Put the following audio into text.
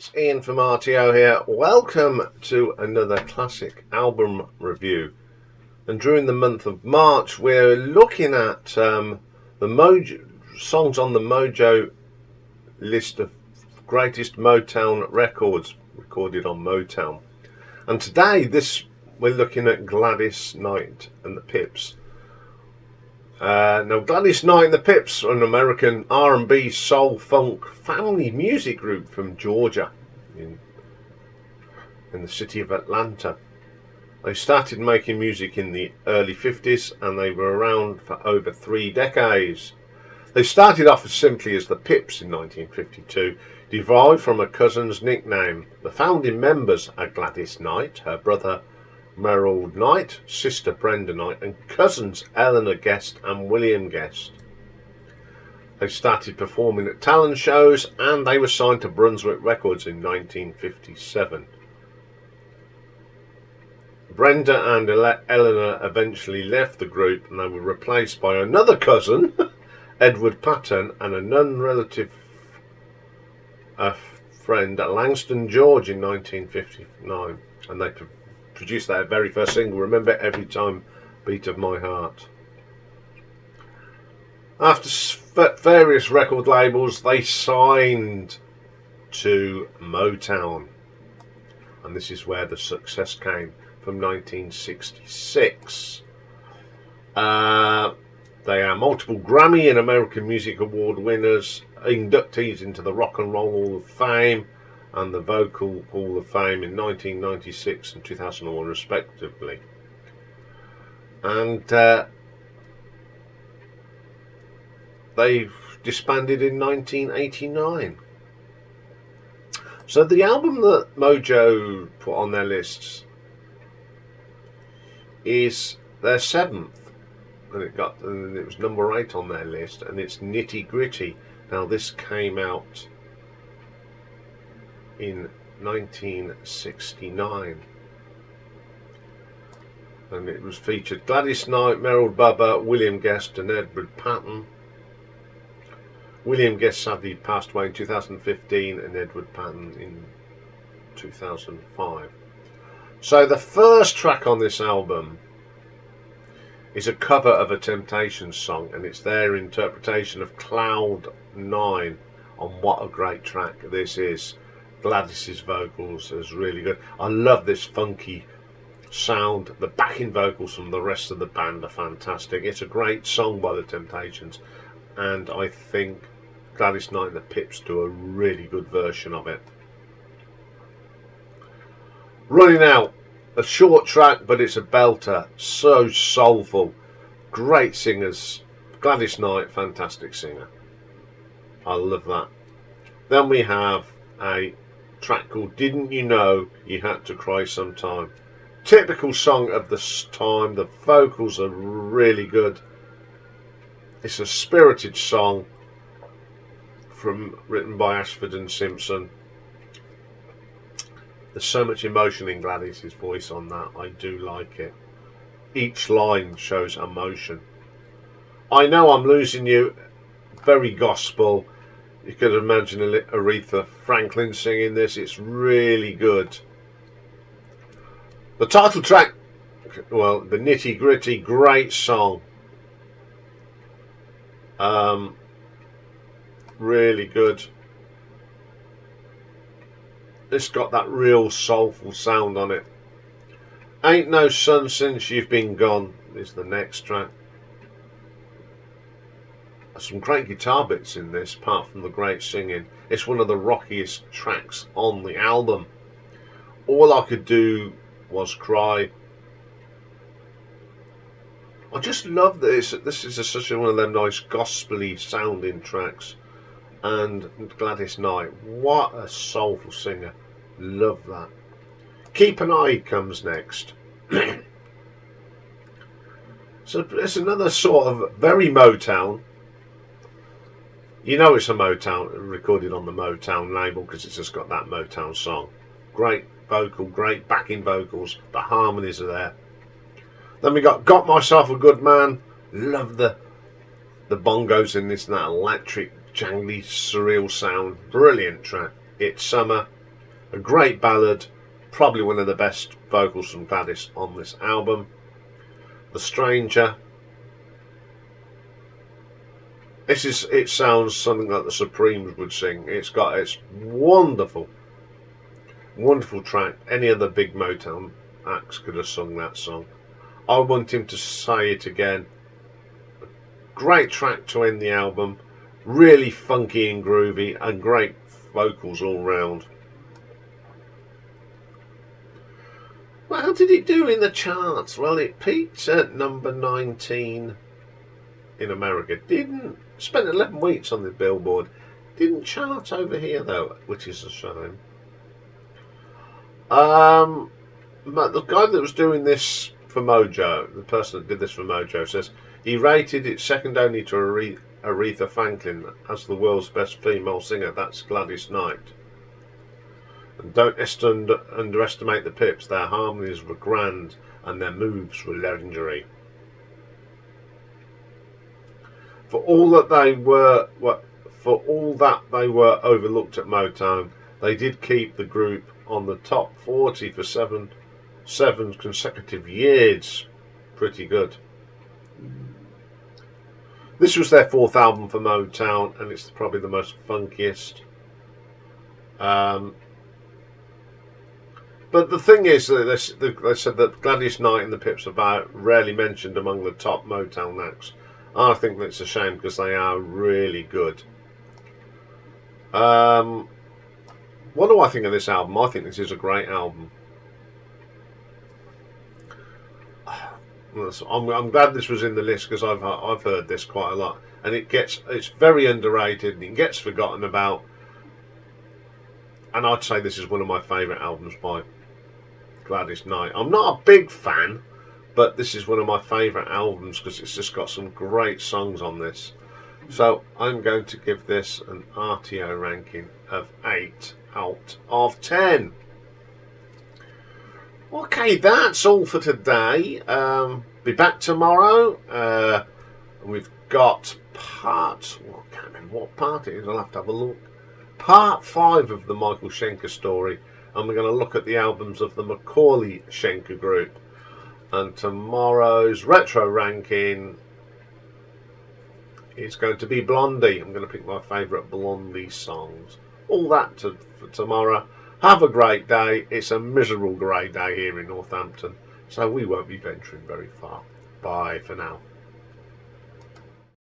it's Ian from RTO here. Welcome to another classic album review. And during the month of March, we're looking at the Mojo songs on the Mojo list of greatest Motown records recorded on Motown. And today, we're looking at Gladys Knight and the Pips. Now, Gladys Knight and the Pips are an American R&B soul funk family music group from Georgia in the city of Atlanta. They started making music in the early 50s and they were around for over 3 decades. They started off as simply as the Pips in 1952, derived from a cousin's nickname. The founding members are Gladys Knight, her brother Merrill Knight, sister Brenda Knight, and cousins Eleanor Guest and William Guest. They started performing at talent shows and they were signed to Brunswick Records in 1957. Brenda and Eleanor eventually left the group and they were replaced by another cousin, Edward Patton, and a non-relative friend, Langston George, in 1959, and they produced their very first single, Remember Every Time Beat of My Heart. After various record labels, they signed to Motown, and this is where the success came from 1966. They are multiple Grammy and American Music Award winners, inductees into the Rock and Roll Hall of Fame and the Vocal Hall of Fame in 1996 and 2001 respectively. And they disbanded in 1989. So the album that Mojo put on their lists is their 7th, and it was number 8 on their list, and it's Nitty Gritty. Now this came out in 1969 and it was featured Gladys Knight, Merrill Bubba, William Guest and Edward Patton. William Guest sadly passed away in 2015 and Edward Patton in 2005. So the first track on this album is a cover of a Temptations song, and it's their interpretation of Cloud 9. On what a great track this is. Gladys's vocals is really good. I love this funky sound. The backing vocals from the rest of the band are fantastic. It's a great song by the Temptations, and I think Gladys Knight and the Pips do a really good version of it. Running Out, a short track, but it's a belter. So soulful. Great singers. Gladys Knight, fantastic singer. I love that. Then we have a track called Didn't You Know You Had to Cry Sometime. Typical song of this time. The vocals are really good. It's a spirited song written by Ashford and Simpson. There's so much emotion in Gladys's voice on that. I do like it. Each line shows emotion. I Know I'm Losing You, very gospel. You could imagine Aretha Franklin singing this. It's really good. The title track, well, the Nitty Gritty, great song. Really good. It's got that real soulful sound on it. Ain't No Sun Since You've Been Gone is the next track. Some great guitar bits in this, apart from the great singing. It's one of the rockiest tracks on the album. All I Could Do Was Cry. I just love this. This is such one of them nice gospel-y sounding tracks. And Gladys Knight, what a soulful singer. Love that. Keep an Eye comes next. So it's another sort of very Motown. You know it's a Motown, recorded on the Motown label, because it's just got that Motown song. Great vocal, great backing vocals, the harmonies are there. Then we got Myself a Good Man. Love the bongos in this, and that electric, jangly, surreal sound. Brilliant track. It's Summer. A great ballad, probably one of the best vocals from Gladys on this album. The Stranger. It sounds something that the Supremes would sing. It's wonderful, wonderful track. Any other big Motown acts could have sung that song. I Want Him to Say It Again. Great track to end the album. Really funky and groovy, and great vocals all round. Well, how did it do in the charts? Well, it peaked at number 19 in America. Didn't spent 11 weeks on the Billboard. Didn't chart over here though, which is a shame. But the guy that was doing this for Mojo, the person that did this for Mojo, says he rated it second only to Aretha Franklin as the world's best female singer. That's Gladys Knight. And don't underestimate the Pips. Their harmonies were grand and their moves were legendary. For all that they were overlooked at Motown, they did keep the group on the top 40 for seven consecutive years. Pretty good. This was their fourth album for Motown, and it's probably the most funkiest. But the thing is, they said that Gladys Knight and the Pips are rarely mentioned among the top Motown acts. I think that's a shame because they are really good. What do I think of this album? I think this is a great album. I'm glad this was in the list because I've heard this quite a lot, and it's very underrated and it gets forgotten about. And I'd say this is one of my favourite albums by Gladys Knight. I'm not a big fan, but this is one of my favourite albums because it's just got some great songs on this. So I'm going to give this an RTO ranking of 8 out of 10. Okay, that's all for today. Be back tomorrow. We've got I can't remember what part it is. I'll have to have a look. Part 5 of the Michael Schenker story, and we're going to look at the albums of the Macaulay Schenker group. And tomorrow's retro ranking is going to be Blondie. I'm going to pick my favourite Blondie songs. All that for tomorrow. Have a great day. It's a miserable grey day here in Northampton, so we won't be venturing very far. Bye for now.